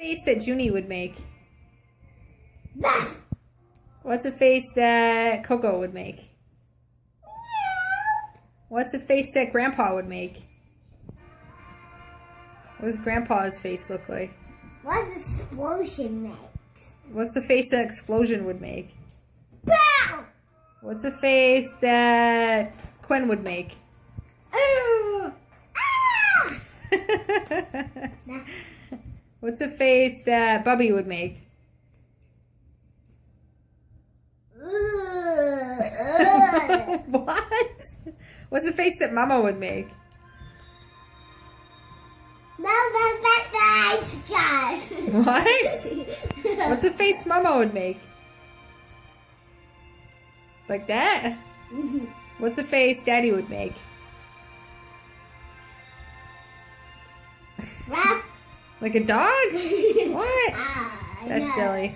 Face that Junie would make? What's a face that Coco would make? What's a face that Grandpa would make? What does Grandpa's face look like? What does explosion make? What's the face that Explosion would make? Bow! What's the face that Quinn would make? Ah! What's the face that Bubby would make? What? What's the face that Mama would make? What? What's the face Mama would make? Like that? What's the face Daddy would make? Like a dog? What? That's silly.